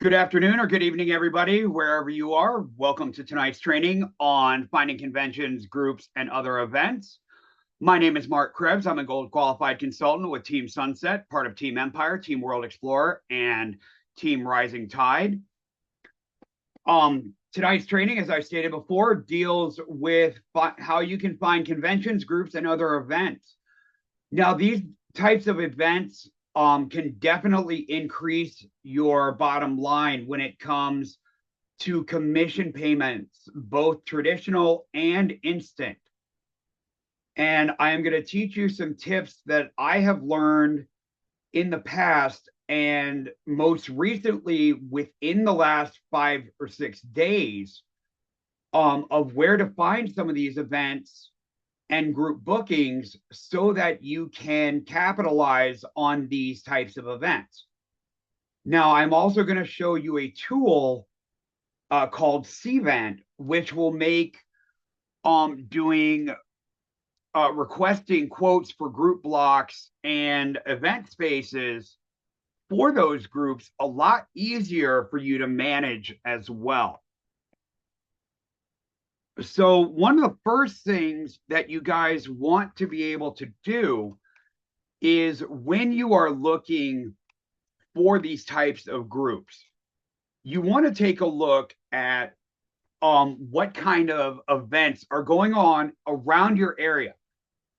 Good afternoon or good evening, everybody, wherever you are. Welcome to tonight's training on finding conventions, groups, and other events. My name is Mark Krebs. I'm a gold qualified consultant with Team Sunset, part of Team Empire, Team World Explorer, and Team Rising Tide. Tonight's training, as I stated before, deals with how you can find conventions, groups, and other events. Now, these types of events can definitely increase your bottom line when it comes to commission payments, both traditional and instant. And I am going to teach you some tips that I have learned in the past and most recently within the last 5 or 6 days of where to find some of these events and group bookings so that you can capitalize on these types of events. Now, I'm also going to show you a tool called Cvent, which will make doing requesting quotes for group blocks and event spaces for those groups a lot easier for you to manage as well. So one of the first things that you guys want to be able to do is when you are looking for these types of groups, you want to take a look at what kind of events are going on around your area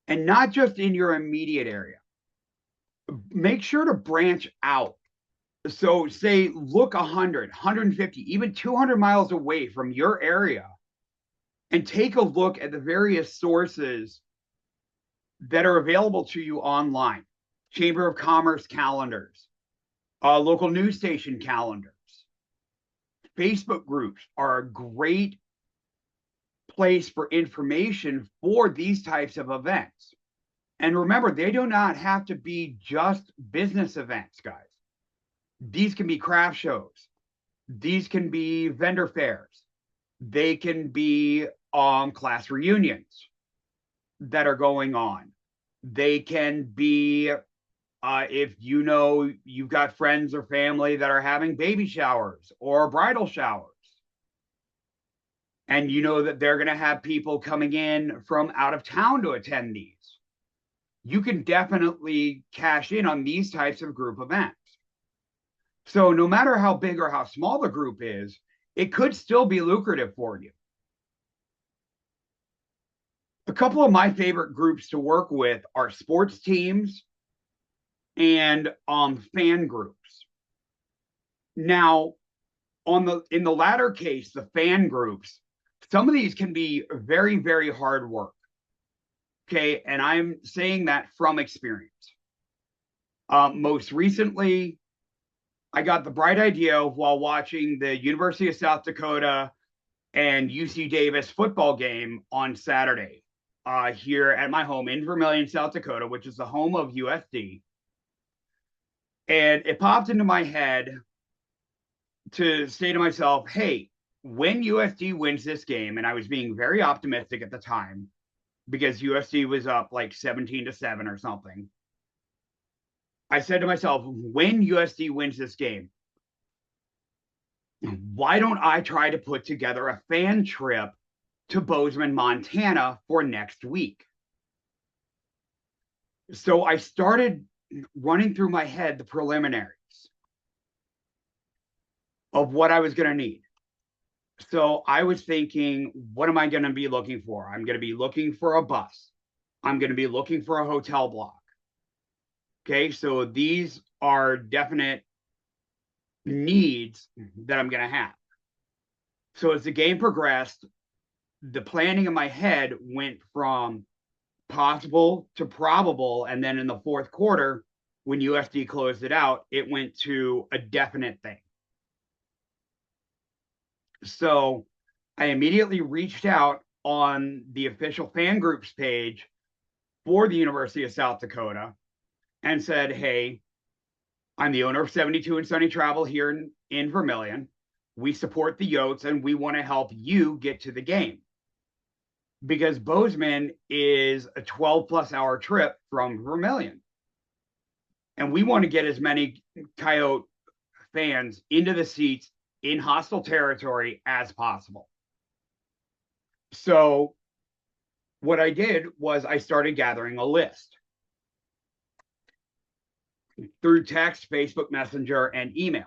and not just in your immediate area. Make sure to branch out. So say look 100, 150, even 200 miles away from your area and take a look at the various sources that are available to you online. Chamber of Commerce calendars, local news station calendars. Facebook groups are a great place for information for these types of events. And remember, they do not have to be just business events, guys. These can be craft shows. These can be vendor fairs. They can be class reunions that are going on. They can be if you know you've got friends or family that are having baby showers or bridal showers, and you know that they're going to have people coming in from out of town to attend these. You can definitely cash in on these types of group events. So no matter how big or how small the group is, it could still be lucrative for you. A couple of my favorite groups to work with are sports teams and fan groups. Now, in the latter case, the fan groups, some of these can be very, very hard work. Okay, and I'm saying that from experience. Most recently, I got the bright idea while watching the University of South Dakota and UC Davis football game on Saturday here at my home in Vermillion, South Dakota, which is the home of USD. And it popped into my head to say to myself, hey, when USD wins this game, and I was being very optimistic at the time because USD was up like 17-7 or something. I said to myself, when USD wins this game, why don't I try to put together a fan trip to Bozeman, Montana for next week? So I started running through my head the preliminaries of what I was going to need. So I was thinking, what am I going to be looking for? I'm going to be looking for a bus. I'm going to be looking for a hotel block. Okay, so these are definite needs that I'm going to have. So as the game progressed, the planning in my head went from possible to probable. And then in the fourth quarter, when USD closed it out, it went to a definite thing. So I immediately reached out on the official fan groups page for the University of South Dakota and said, hey, I'm the owner of 72 and Sunny Travel here in Vermillion. We support the Yotes and we want to help you get to the game. Because Bozeman is a 12+ hour trip from Vermillion. And we want to get as many Coyote fans into the seats in hostile territory as possible. So what I did was I started gathering a list through text, Facebook Messenger, and email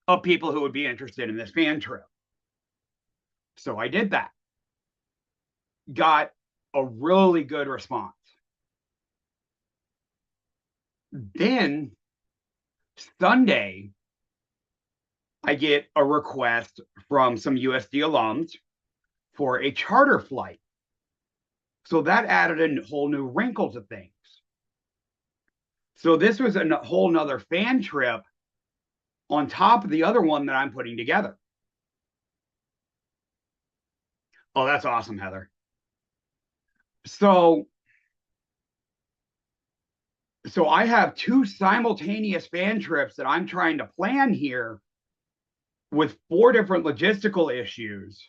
of people who would be interested in this fan trip. So I did that. Got a really good response. Then Sunday, I get a request from some USD alums for a charter flight. So that added a whole new wrinkle to things. So this was a whole nother fan trip on top of the other one that I'm putting together. Oh, that's awesome, Heather. So I have two simultaneous fan trips that I'm trying to plan here with 4 different logistical issues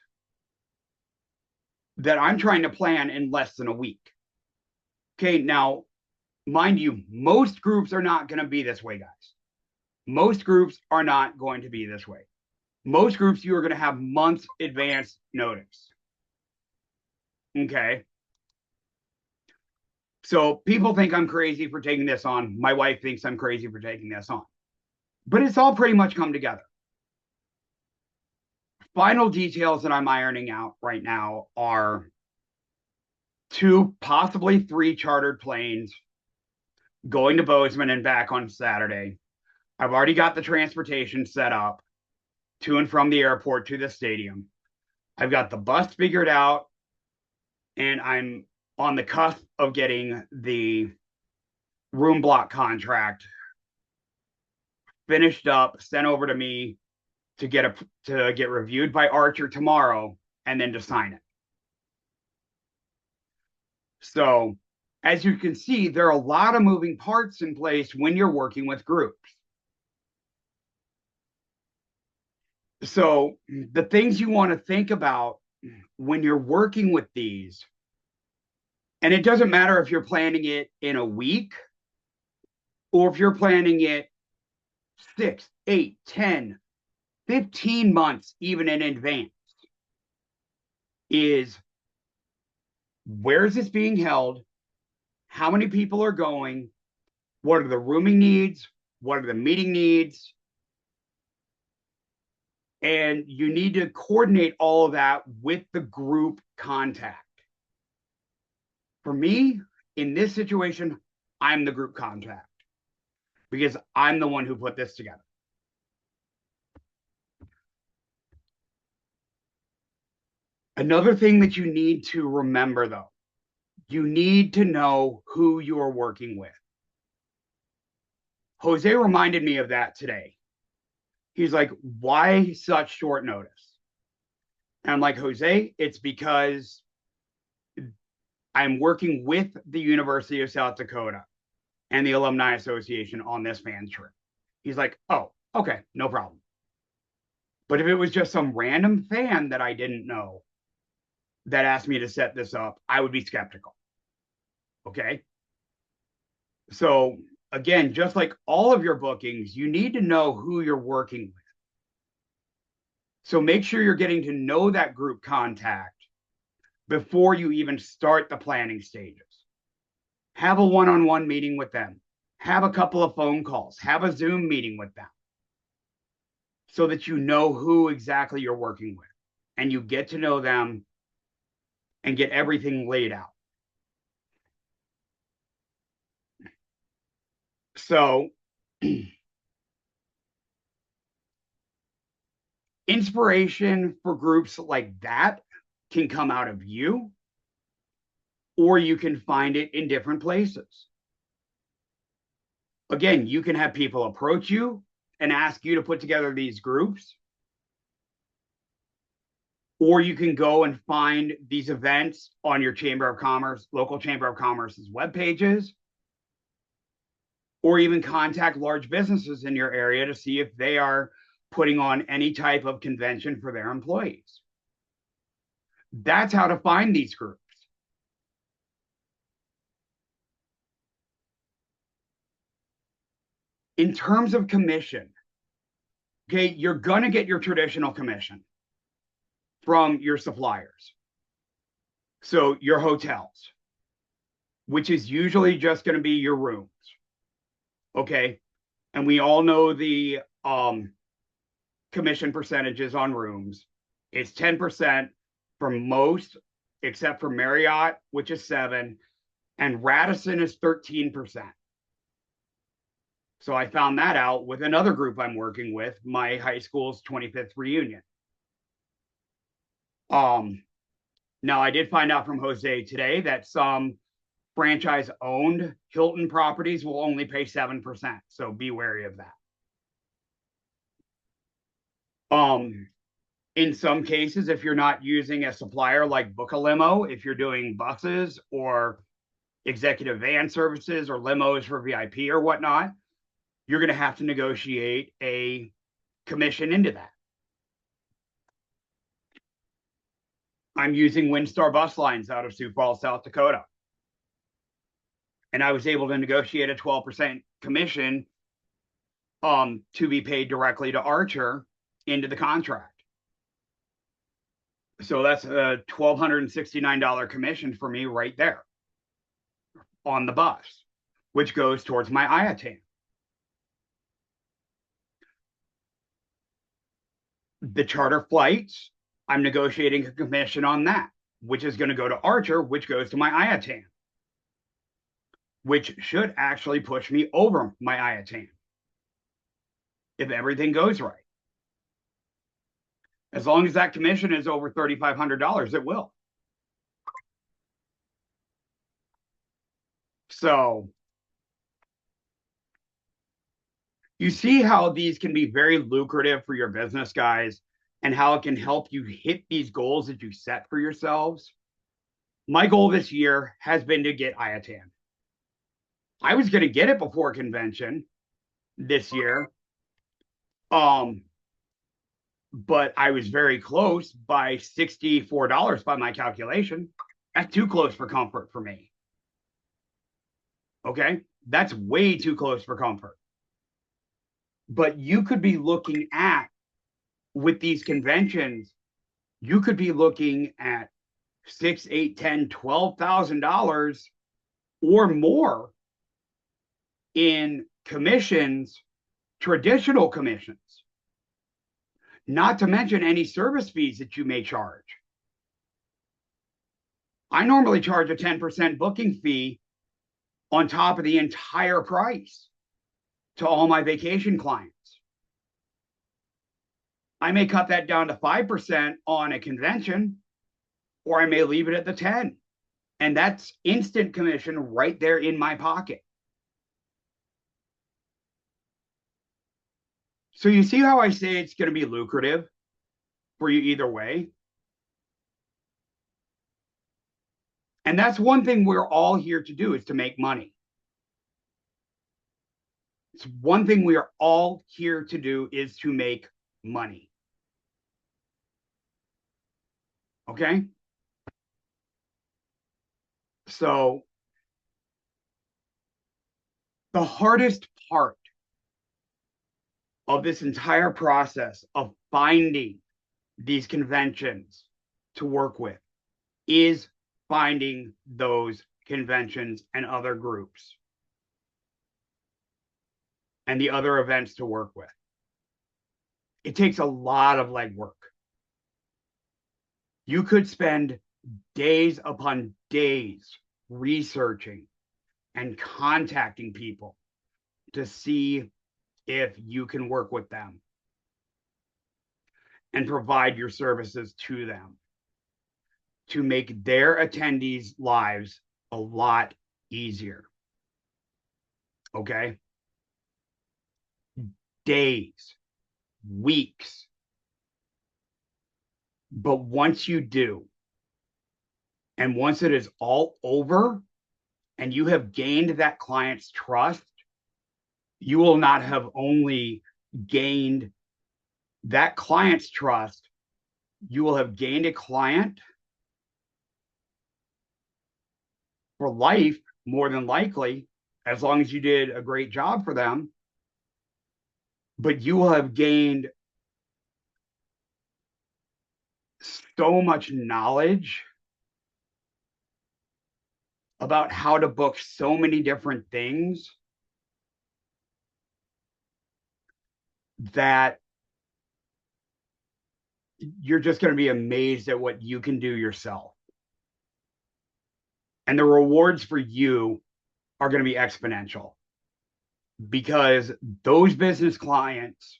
that I'm trying to plan in less than a week. Okay, now, mind you, most groups are not going to be this way, guys. Most groups are not going to be this way. Most groups, you are going to have months advance notice. Okay. So people think I'm crazy for taking this on. My wife thinks I'm crazy for taking this on. But it's all pretty much come together. Final details that I'm ironing out right now are 2, possibly 3 chartered planes going to Bozeman and back on Saturday. I've already got the transportation set up to and from the airport to the stadium. I've got the bus figured out, and I'm on the cusp of getting the room block contract finished up, sent over to me to get reviewed by Archer tomorrow, and then to sign it. So, as you can see, there are a lot of moving parts in place when you're working with groups. So, the things you want to think about when you're working with these, and it doesn't matter if you're planning it in a week or if you're planning it 6, 8, 10, 15 months even in advance, is where is this being held? How many people are going? What are the rooming needs? What are the meeting needs? And you need to coordinate all of that with the group contact. For me, in this situation, I'm the group contact because I'm the one who put this together. Another thing that you need to remember, though, you need to know who you are working with. Jose reminded me of that today. He's like, why such short notice? And I'm like, Jose, it's because I'm working with the University of South Dakota and the Alumni Association on this fan trip. He's like, oh, okay, no problem. But if it was just some random fan that I didn't know that asked me to set this up, I would be skeptical. Okay. So again, just like all of your bookings, you need to know who you're working with. So make sure you're getting to know that group contact before you even start the planning stages. Have a one-on-one meeting with them. Have a couple of phone calls. Have a Zoom meeting with them so that you know who exactly you're working with and you get to know them and get everything laid out. So inspiration for groups like that can come out of you, or you can find it in different places. Again, you can have people approach you and ask you to put together these groups, or you can go and find these events on your Chamber of Commerce, local Chamber of Commerce's web pages, or even contact large businesses in your area to see if they are putting on any type of convention for their employees. That's how to find these groups. In terms of commission, okay, you're going to get your traditional commission from your suppliers. So your hotels, which is usually just going to be your rooms. Okay. And we all know the commission percentages on rooms. It's 10% for most, except for Marriott, which is 7%, and Radisson is 13%. So I found that out with another group I'm working with, my high school's 25th reunion. Now I did find out from Jose today that some franchise owned Hilton properties will only pay 7%. So be wary of that. In some cases, if you're not using a supplier like Book a Limo, if you're doing buses or executive van services or limos for VIP or whatnot, you're going to have to negotiate a commission into that. I'm using Windstar Bus Lines out of Sioux Falls, South Dakota. And I was able to negotiate a 12% commission to be paid directly to Archer into the contract. So that's a $1,269 commission for me right there on the bus, which goes towards my IATAN. The charter flights, I'm negotiating a commission on that, which is going to go to Archer, which goes to my IATAN, which should actually push me over my IATAN if everything goes right. As long as that commission is over $3,500, it will. So you see how these can be very lucrative for your business, guys, and how it can help you hit these goals that you set for yourselves. My goal this year has been to get IATAN. I was going to get it before convention this year. But I was very close by $64 by my calculation. That's too close for comfort for me. Okay. That's way too close for comfort. But you could be looking at, with these conventions, you could be looking at $6,000, $8,000, $10,000, $12,000 or more in commissions, traditional commissions. Not to mention any service fees that you may charge. I normally charge a 10% booking fee on top of the entire price to all my vacation clients. I may cut that down to 5% on a convention, or I may leave it at the 10. And that's instant commission right there in my pocket. So you see how I say it's going to be lucrative for you either way? And that's one thing we're all here to do, is to make money. It's one thing we are all here to do, is to make money. Okay? So the hardest part of this entire process of finding these conventions to work with is finding those conventions and other groups and the other events to work with. It takes a lot of legwork. You could spend days upon days researching and contacting people to see if you can work with them and provide your services to them to make their attendees' lives a lot easier. Okay? Days, weeks. But once you do, and once it is all over and you have gained that client's trust, you will not have only gained that client's trust, you will have gained a client for life, more than likely, as long as you did a great job for them. but you will have gained so much knowledge about how to book so many different things that you're just going to be amazed at what you can do yourself. And the rewards for you are going to be exponential because those business clients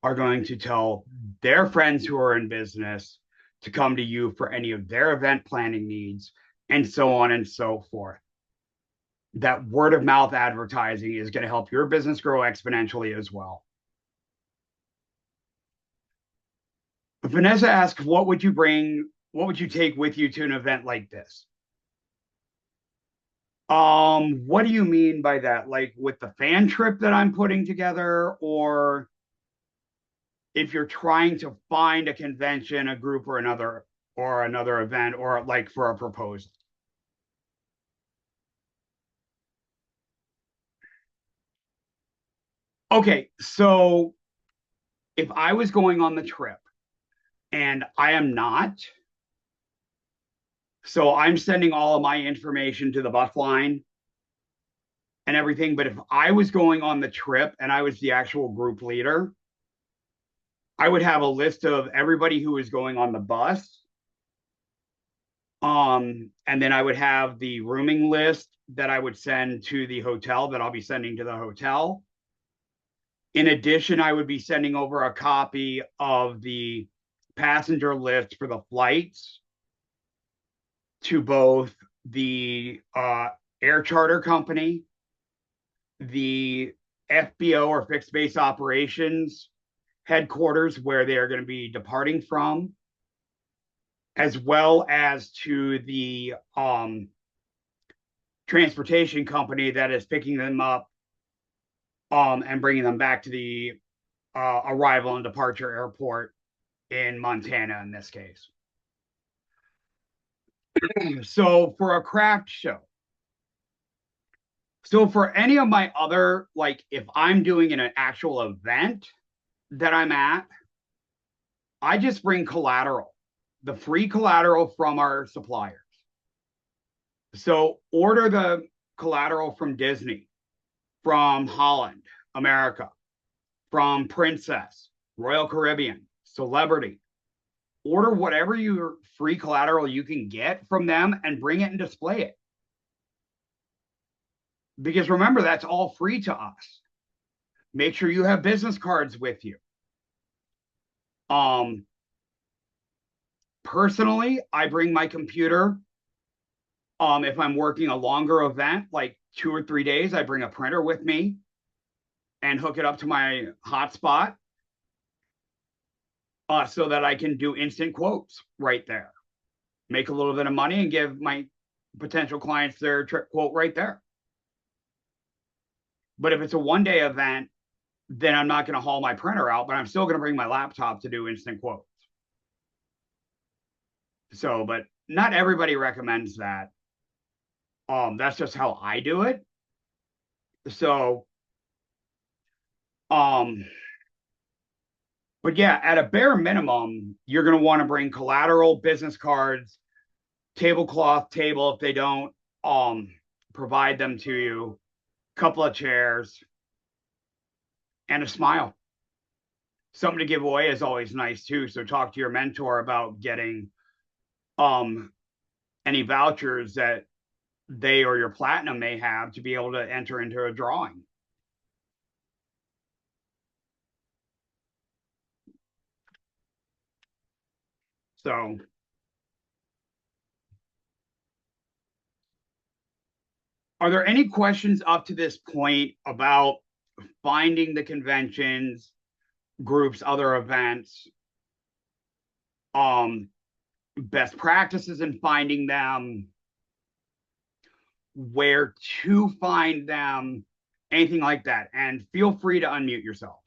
are going to tell their friends who are in business to come to you for any of their event planning needs, and so on and so forth. That word of mouth advertising is going to help your business grow exponentially as well. Vanessa asks, what would you take with you to an event like this? What do you mean by that? Like with the fan trip that I'm putting together, or if you're trying to find a convention, a group, or another event, or like for a proposal? Okay, so if I was going on the trip and I am not, so I'm sending all of my information to the bus line and everything. But if I was going on the trip and I was the actual group leader, I would have a list of everybody who is going on the bus. And then I would have the rooming list that I would send to the hotel that I'll be sending to the hotel. In addition, I would be sending over a copy of the passenger list for the flights to both the air charter company, the FBO or fixed base operations headquarters where they are going to be departing from, as well as to the transportation company that is picking them up and bringing them back to the arrival and departure airport in Montana in this case. So for a craft show, so for any of my other, like if I'm doing an actual event that I'm at, I just bring collateral, the free collateral from our suppliers. So order the collateral from Disney, from Holland, America, from Princess, Royal Caribbean, Celebrity. Order whatever your free collateral you can get from them and bring it and display it. Because remember, that's all free to us. Make sure you have business cards with you. Personally, I bring my computer. If I'm working a longer event, like 2 or 3 days, I bring a printer with me and hook it up to my hotspot so that I can do instant quotes right there. Make a little bit of money and give my potential clients their trip quote right there. But if it's a one-day event, then I'm not going to haul my printer out, but I'm still going to bring my laptop to do instant quotes. So, but not everybody recommends that. That's just how I do it. So, um, but yeah, at a bare minimum, you're going to want to bring collateral, business cards, tablecloth, table if they don't provide them to you, couple of chairs, and a smile. Something to give away is always nice too. So talk to your mentor about getting any vouchers that they or your platinum may have to be able to enter into a drawing. So are there any questions up to this point about finding the conventions, groups, other events, best practices in finding them, where to find them, anything like that? And feel free to unmute yourselves.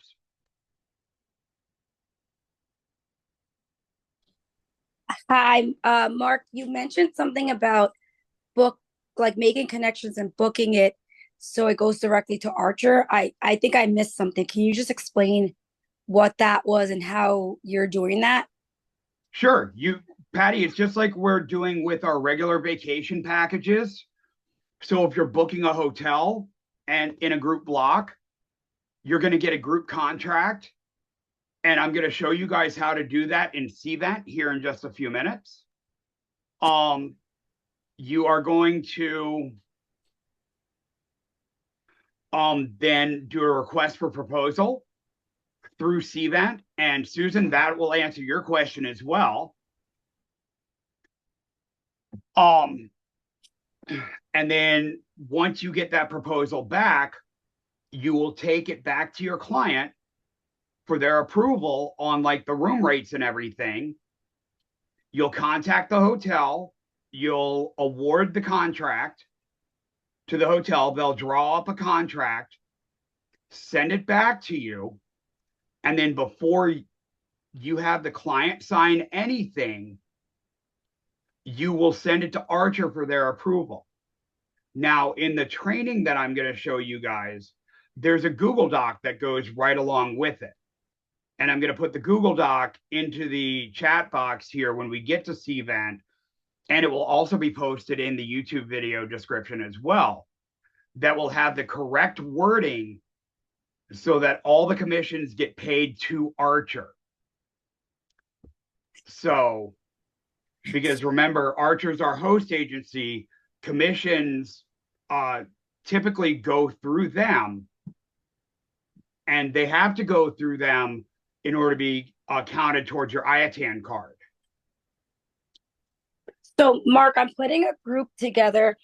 Hi, Mark, you mentioned something about like making connections and booking it. so it goes directly to Archer. I think I missed something. Can you just explain what that was and how you're doing that? Sure. Patty, it's just like we're doing with our regular vacation packages. So if you're booking a hotel and in a group block, you're going to get a group contract. And I'm going to show you guys how to do that in Cvent here in just a few minutes. You are going to then do a request for proposal through Cvent. And Susan, that will answer your question as well. And then once you get that proposal back, you will take it back to your client for their approval on like the room rates and everything. You'll contact the hotel, you'll award the contract to the hotel, they'll draw up a contract, send it back to you, and then before you have the client sign anything, you will send it to Archer for their approval. Now, in the training that I'm going to show you guys, there's a Google Doc that goes right along with it. And I'm going to put the Google Doc into the chat box here when we get to Cvent. And it will also be posted in the YouTube video description as well. That will have the correct wording so that all the commissions get paid to Archer. So, because remember, Archer's our host agency, commissions typically go through them. And they have to go through them in order to be counted towards your IATAN card. So, Mark, I'm putting a group together.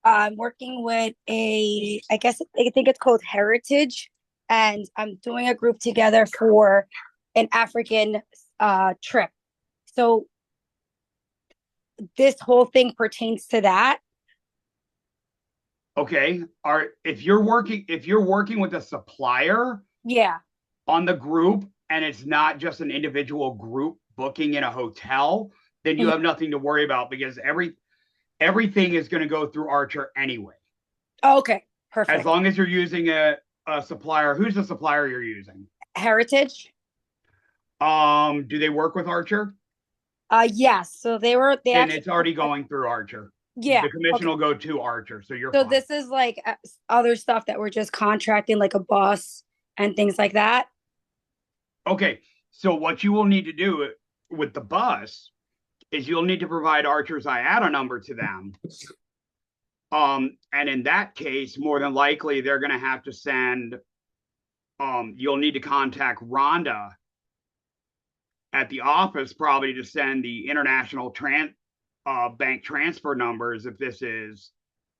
I'm working with I think it's called Heritage, and I'm doing a group together for an African trip. So this whole thing pertains to that. Okay. If you're working with a supplier, Yeah. on the group, and it's not just an individual group booking in a hotel, then you have nothing to worry about because everything is going to go through Archer anyway. Okay, perfect. As long as you're using a supplier. Who's the supplier you're using? Heritage. Do they work with Archer? Yes. So then it's already going through Archer. Yeah. The commission will go to Archer, so you're so fine. This is like other stuff that we're just contracting, like a bus and things like that. Okay, so what you will need to do with the bus is you'll need to provide Archer's IATA number to them. And in that case, more than likely, they're going to have to send, you'll need to contact Rhonda at the office probably to send the international bank transfer numbers if this is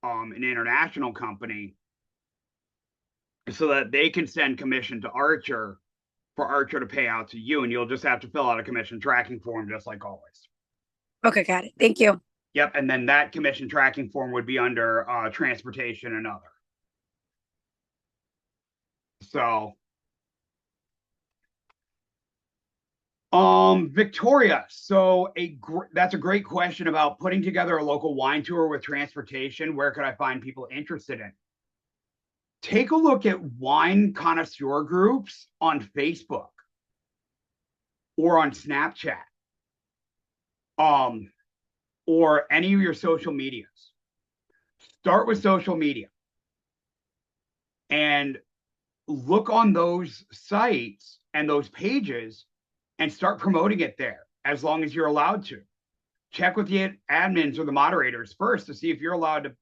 an international company, so that they can send commission to Archer for Archer to pay out to you, and you'll just have to fill out a commission tracking form just like always. Okay, got it. Thank you. Yep, and then that commission tracking form would be under transportation and other. So, Victoria, so that's a great question about putting together a local wine tour with transportation. Where could I find people interested in? Take a look at wine connoisseur groups on Facebook or on Snapchat, or any of your social medias. Start with social media and look on those sites and those pages and start promoting it there as long as you're allowed to. Check with the admins or the moderators first to see if you're allowed to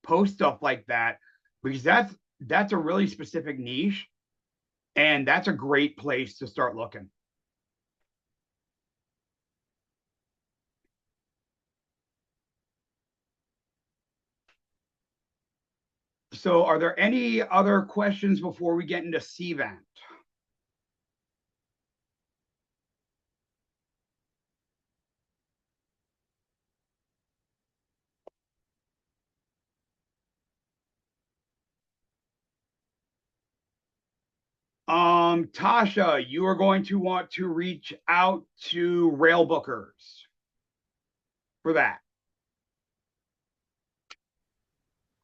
post stuff like that, because that's a really specific niche, and that's a great place to start looking. So are there any other questions before we get into Cvent? Tasha, you are going to want to reach out to rail bookers for that.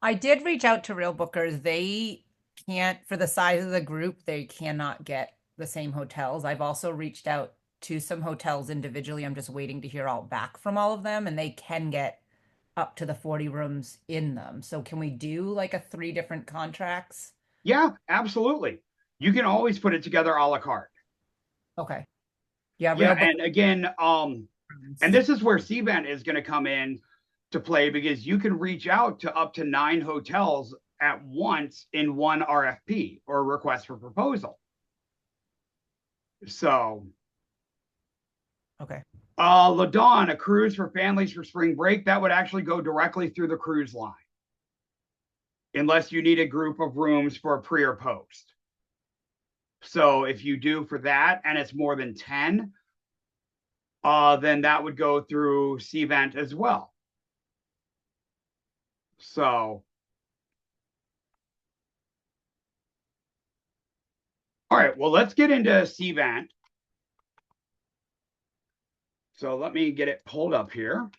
I did reach out to Real Bookers. They can't, for the size of the group, they cannot get the same hotels. I've also reached out to some hotels individually. I'm just waiting to hear all back from all of them, and they can get up to the 40 rooms in them. So can we do like a 3 different contracts? Yeah, absolutely. You can always put it together a la carte. Okay. Yeah, Yeah, Real and again, and Bookers. this is where Cvent is going to come in to play because you can reach out to up to 9 hotels at once in one RFP or request for proposal. So, Okay. Ladon, a cruise for families for spring break, that would actually go directly through the cruise line, unless you need a group of rooms for pre or post. So, if you do for that and it's more than 10, then that would go through Cvent as well. So, all right, well, let's get into Cvent. So let me get it pulled up here.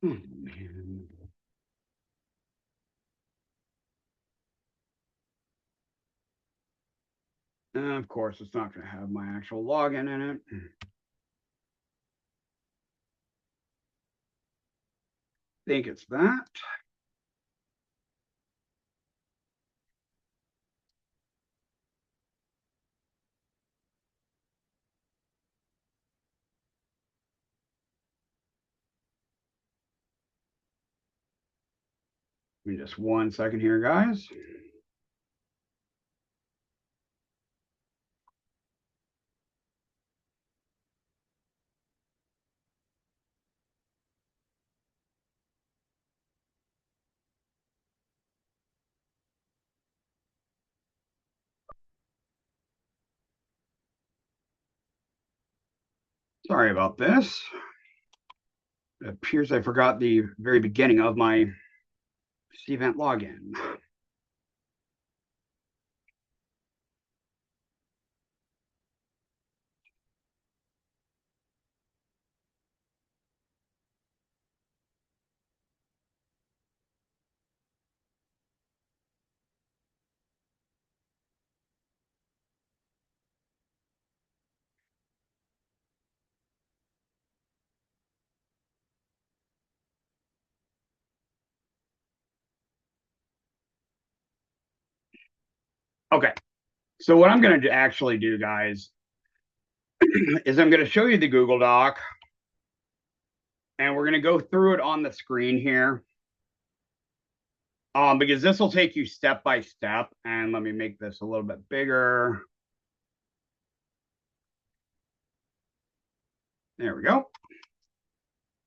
Oh, man. Of course, it's not going to have my actual login in it. Think it's that. Give me just 1 second here, guys. Sorry about this. It appears I forgot the very beginning of my Cvent login. Okay, so what I'm going to actually do, guys, is I'm going to show you the Google Doc, and we're going to go through it on the screen here. Because this will take you step by step. And let me make this a little bit bigger. There we go.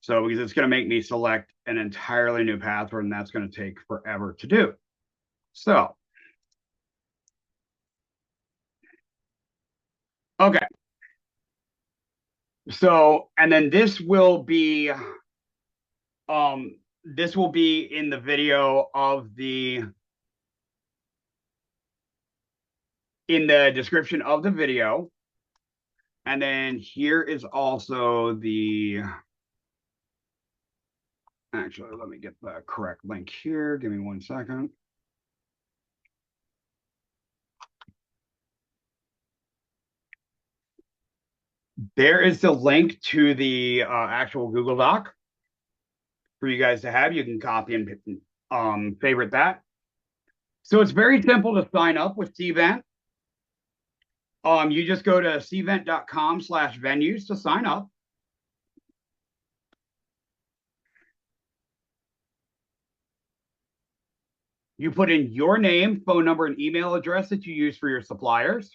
So because it's going to make me select an entirely new password, and that's going to take forever to do. So, okay. So, and then this will be in the video of the in the description of the video. And then here is also the actually, let me get the correct link here. Give me 1 second. There is the link to the actual Google Doc for you guys to have. You can copy and favorite that. So it's very simple to sign up with Cvent. You just go to cvent.com/venues to sign up. You put in your name, phone number, and email address that you use for your suppliers.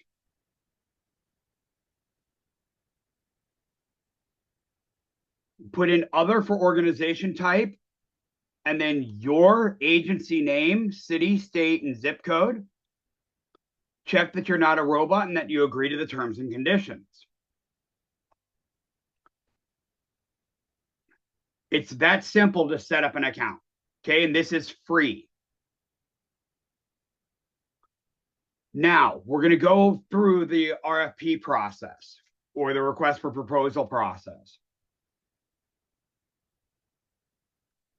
Put in other for organization type, and then your agency name, city, state, and zip code. Check that you're not a robot and that you agree to the terms and conditions. It's that simple to set up an account. Okay, and this is free. Now, we're going to go through the RFP process or the request for proposal process.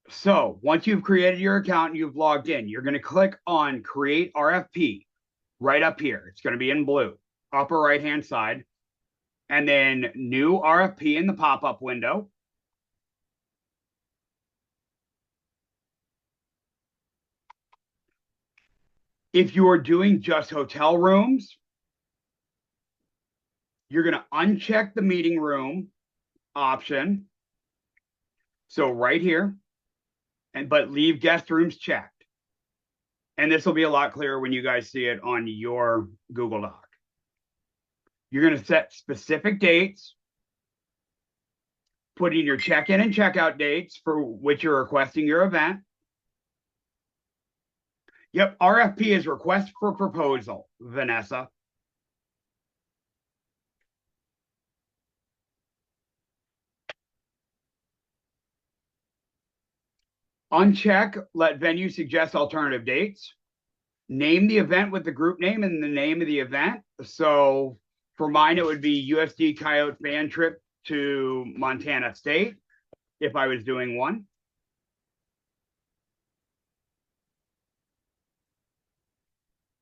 So once you've created your account and you've logged in, you're going to click on Create RFP right up here. It's going to be in blue, upper right-hand side, and then New RFP in the pop-up window. If you are doing just hotel rooms, you're going to uncheck the meeting room option. So right here, but leave guest rooms checked. And this will be a lot clearer when you guys see it on your Google Doc. You're going to set specific dates, put in your check-in and checkout dates for which you're requesting your event. Yep, RFP is request for proposal, Vanessa. Uncheck, let venue suggest alternative dates. Name the event with the group name and the name of the event. So for mine, it would be USD Coyote fan trip to Montana State if I was doing one.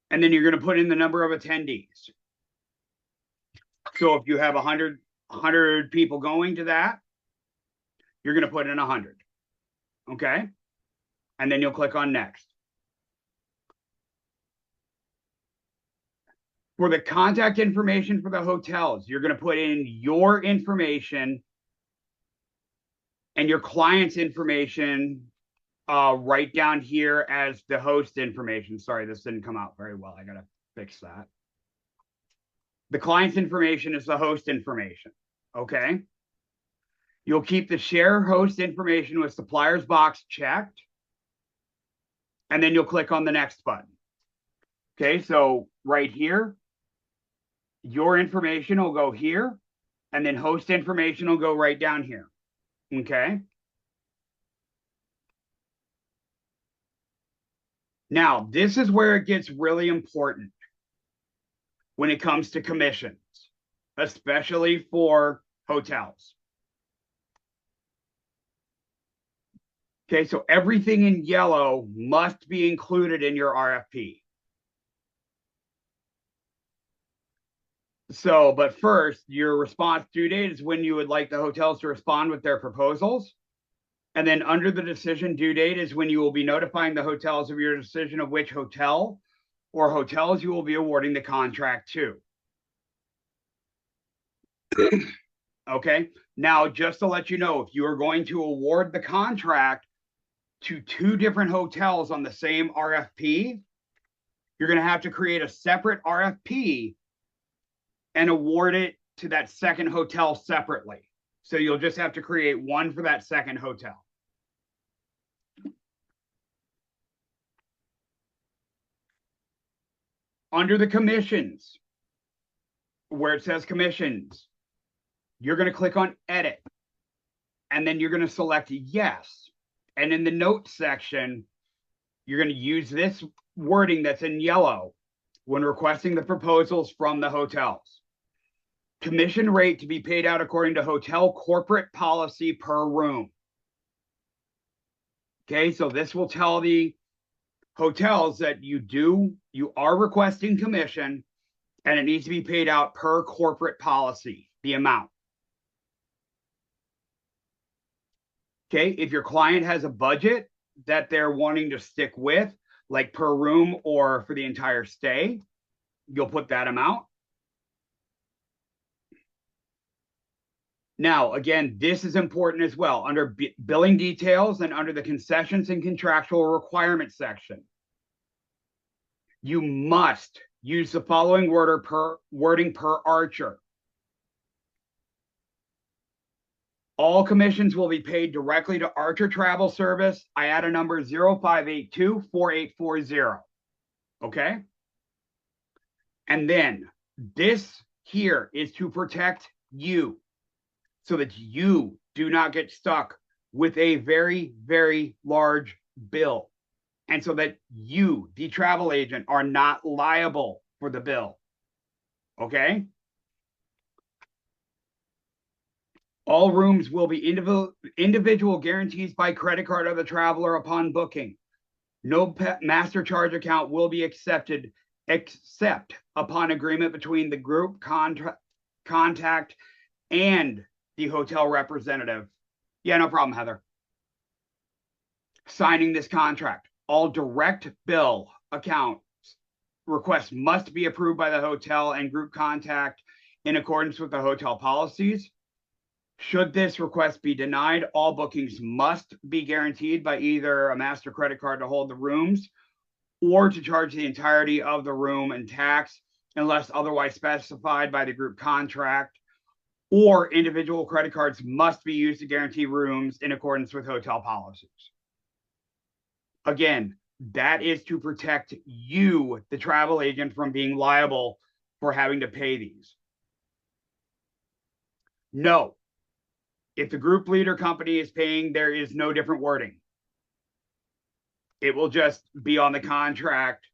And then you're going to put in the number of attendees. So if you have 100 people going to that, you're going to put in 100. Okay. And then you'll click on next. For the contact information for the hotels, you're going to put in your information and your client's information right down here as the host information. Sorry, this didn't come out very well. I got to fix that. The client's information is the host information. Okay. You'll keep the share host information with suppliers box checked. And then you'll click on the next button. Okay, so right here, your information will go here, and then host information will go right down here. Okay. Now, this is where it gets really important when it comes to commissions, especially for hotels. Okay, so everything in yellow must be included in your RFP. So, but first, your response due date is when you would like the hotels to respond with their proposals. And then under the decision due date is when you will be notifying the hotels of your decision of which hotel or hotels you will be awarding the contract to. Okay, now just to let you know, if you are going to award the contract to 2 different hotels on the same RFP, you're going to have to create a separate RFP and award it to that second hotel separately. So you'll just have to create one for that second hotel. Under the commissions, where it says commissions, you're going to click on edit, and then you're going to select yes. And in the notes section, you're going to use this wording that's in yellow when requesting the proposals from the hotels. Commission rate to be paid out according to hotel corporate policy per room. Okay, so this will tell the hotels that you are requesting commission, and it needs to be paid out per corporate policy, the amount. Okay, if your client has a budget that they're wanting to stick with, like per room or for the entire stay, you'll put that amount. Now, again, this is important as well. Under billing details and under the concessions and contractual requirements section, you must use the following wording per archer. All commissions will be paid directly to Archer Travel Service. I add a number 0582-4840. Okay? And then this here is to protect you so that you do not get stuck with a very, very large bill, and so that you, the travel agent, are not liable for the bill. Okay? All rooms will be individual guarantees by credit card of the traveler upon booking. No master charge account will be accepted except upon agreement between the group contact and the hotel representative. Yeah, no problem, Heather. Signing this contract. All direct bill accounts requests must be approved by the hotel and group contact in accordance with the hotel policies. Should this request be denied, all bookings must be guaranteed by either a master credit card to hold the rooms or to charge the entirety of the room and tax unless otherwise specified by the group contract, or individual credit cards must be used to guarantee rooms in accordance with hotel policies. Again, that is to protect you, the travel agent, from being liable for having to pay these. No, if the group leader company is paying, there is no different wording. It will just be on the contract,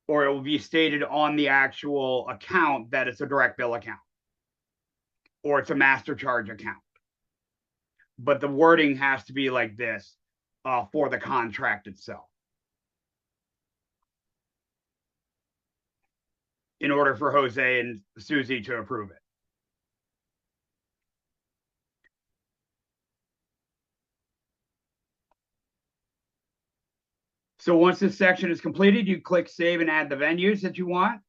or it will be stated on the actual account that it's a direct bill account or it's a master charge account. But the wording has to be like this for the contract itself in order for Jose and Susie to approve it. So once this section is completed, you click save and add the venues that you want.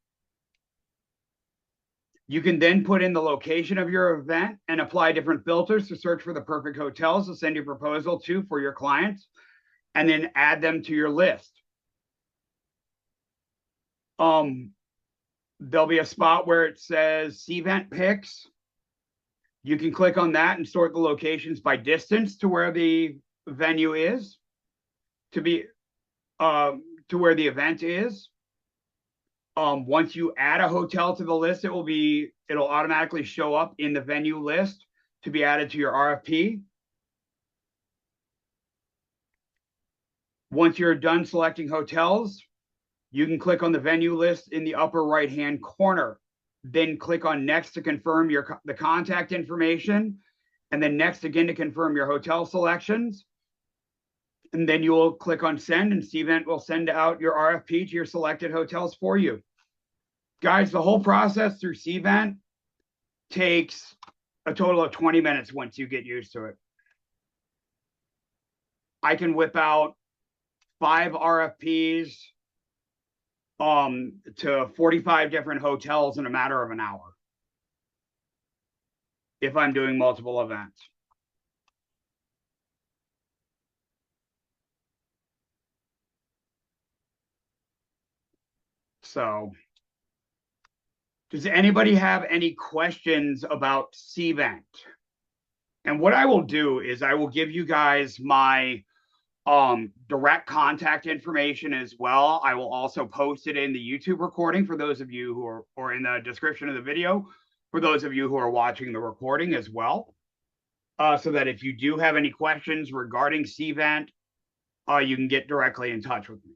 You can then put in the location of your event and apply different filters to search for the perfect hotels to send your proposal to for your clients, and then add them to your list. There'll be a spot where it says Cvent Picks. You can click on that and sort the locations by distance to where the venue is, to where the event is. Once you add a hotel to the list, it'll automatically show up in the venue list to be added to your RFP. Once you're done selecting hotels, you can click on the venue list in the upper right-hand corner. Then click on next to confirm the contact information, and then next again to confirm your hotel selections. And then you will click on send, and Cvent will send out your RFP to your selected hotels for you. Guys, the whole process through Cvent takes a total of 20 minutes once you get used to it. I can whip out 5 RFPs to 45 different hotels in a matter of an hour if I'm doing multiple events. So, does anybody have any questions about Cvent? And what I will do is I will give you guys my direct contact information as well. I will also post it in the YouTube recording for those of you who are, or in the description of the video for those of you who are watching the recording as well. So that if you do have any questions regarding Cvent, you can get directly in touch with me.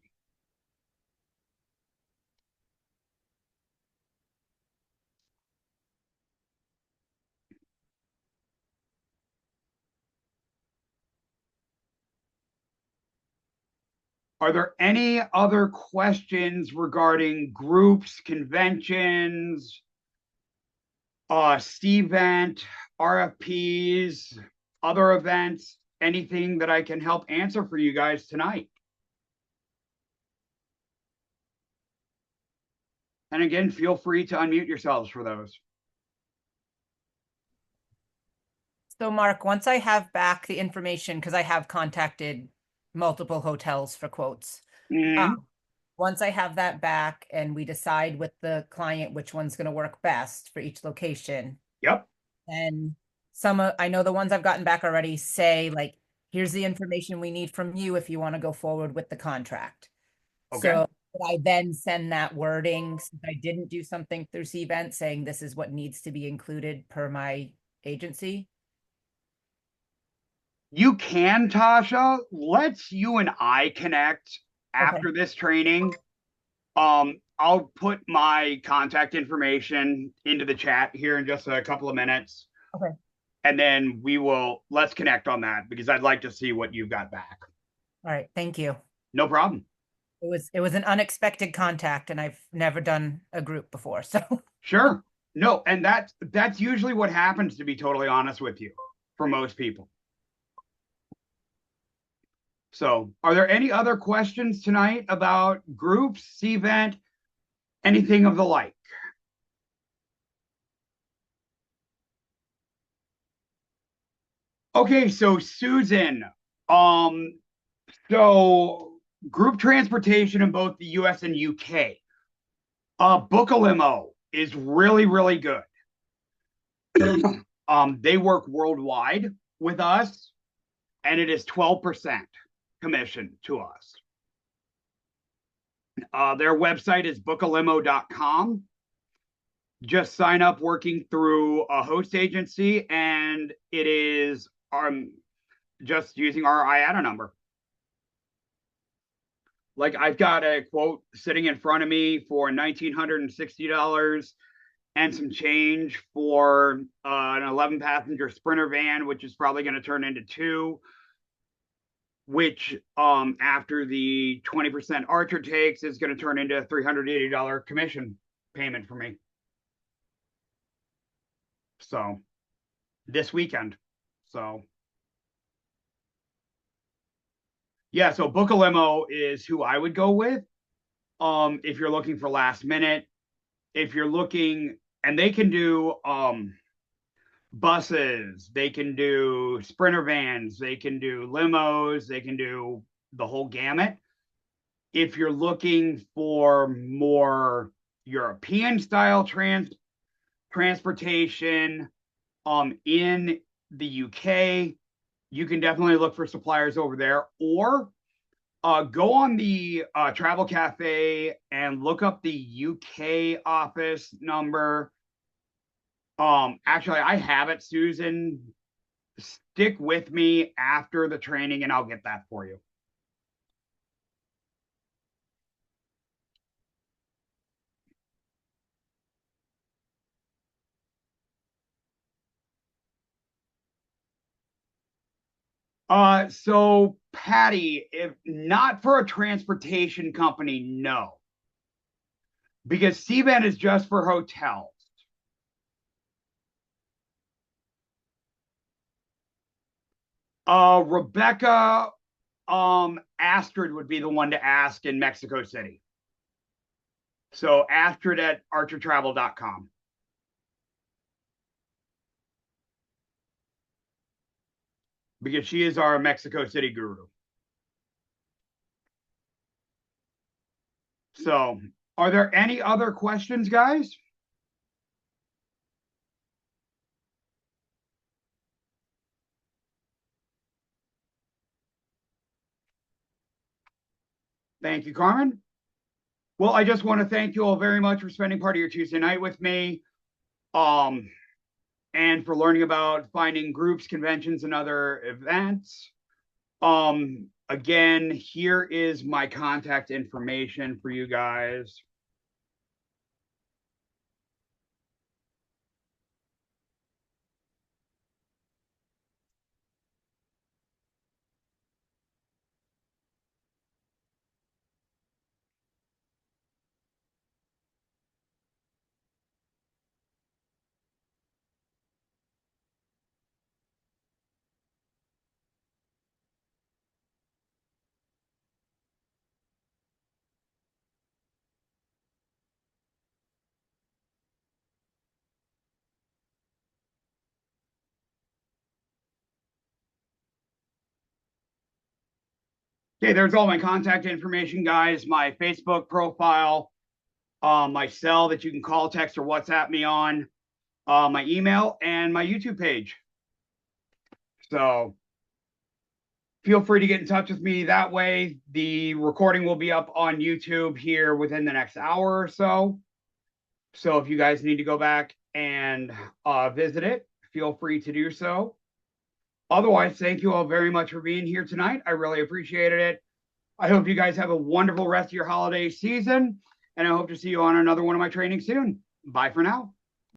Are there any other questions regarding groups, conventions, Cvent, RFPs, other events, anything that I can help answer for you guys tonight? And again, feel free to unmute yourselves for those. So Mark, once I have back the information, because I have contacted multiple hotels for quotes. Once I have that back and we decide with the client which one's going to work best for each location. Yep. And I know the ones I've gotten back already say like, here's the information we need from you if you want to go forward with the contract. Okay. So I then send that wording since I didn't do something through Cvent saying this is what needs to be included per my agency. You can, Tasha. Let's you and I connect after this training. I'll put my contact information into the chat here in just a couple of minutes. Okay. And then let's connect on that because I'd like to see what you've got back. All right. Thank you. No problem. It was an unexpected contact, and I've never done a group before. So Sure. No, and that's usually what happens, to be totally honest with you, for most people. So, are there any other questions tonight about groups, C-Vent, anything of the like? Okay, so Susan, so group transportation in both the US and UK. Book a Limo is really, really good. They work worldwide with us, and it is 12% commission to us. Their website is bookalimo.com. Just sign up working through a host agency, and it is just using our IATA number. Like, I've got a quote sitting in front of me for $1,960 and some change for an 11-passenger Sprinter van, which is probably going to turn into 2, which after the 20% Archer takes is going to turn into a $380 commission payment for me. So this weekend. So yeah, so Book a Limo is who I would go with. If you're looking for last minute, if you're looking, and they can do buses, they can do Sprinter vans, they can do limos, they can do the whole gamut. If you're looking for more European style transportation in the UK, you can definitely look for suppliers over there, or go on the Travel Cafe and look up the UK office number. Actually, I have it, Susan. Stick with me after the training and I'll get that for you. So Patty, if not for a transportation company, no. Because C-Band is just for hotels. Rebecca, Astrid would be the one to ask in Mexico City. So Astrid at archertravel.com. Because she is our Mexico City guru. So, are there any other questions, guys? Thank you, Carmen. Well, I just want to thank you all very much for spending part of your Tuesday night with me. And for learning about finding groups, conventions, and other events. Again, here is my contact information for you guys. Okay, there's all my contact information, guys. My Facebook profile, my cell that you can call, text, or WhatsApp me on, my email, and my YouTube page. So feel free to get in touch with me that way. The recording will be up on YouTube here within the next hour or so. So if you guys need to go back and visit it, feel free to do so. Otherwise, thank you all very much for being here tonight. I really appreciated it. I hope you guys have a wonderful rest of your holiday season, and I hope to see you on another one of my trainings soon. Bye for now.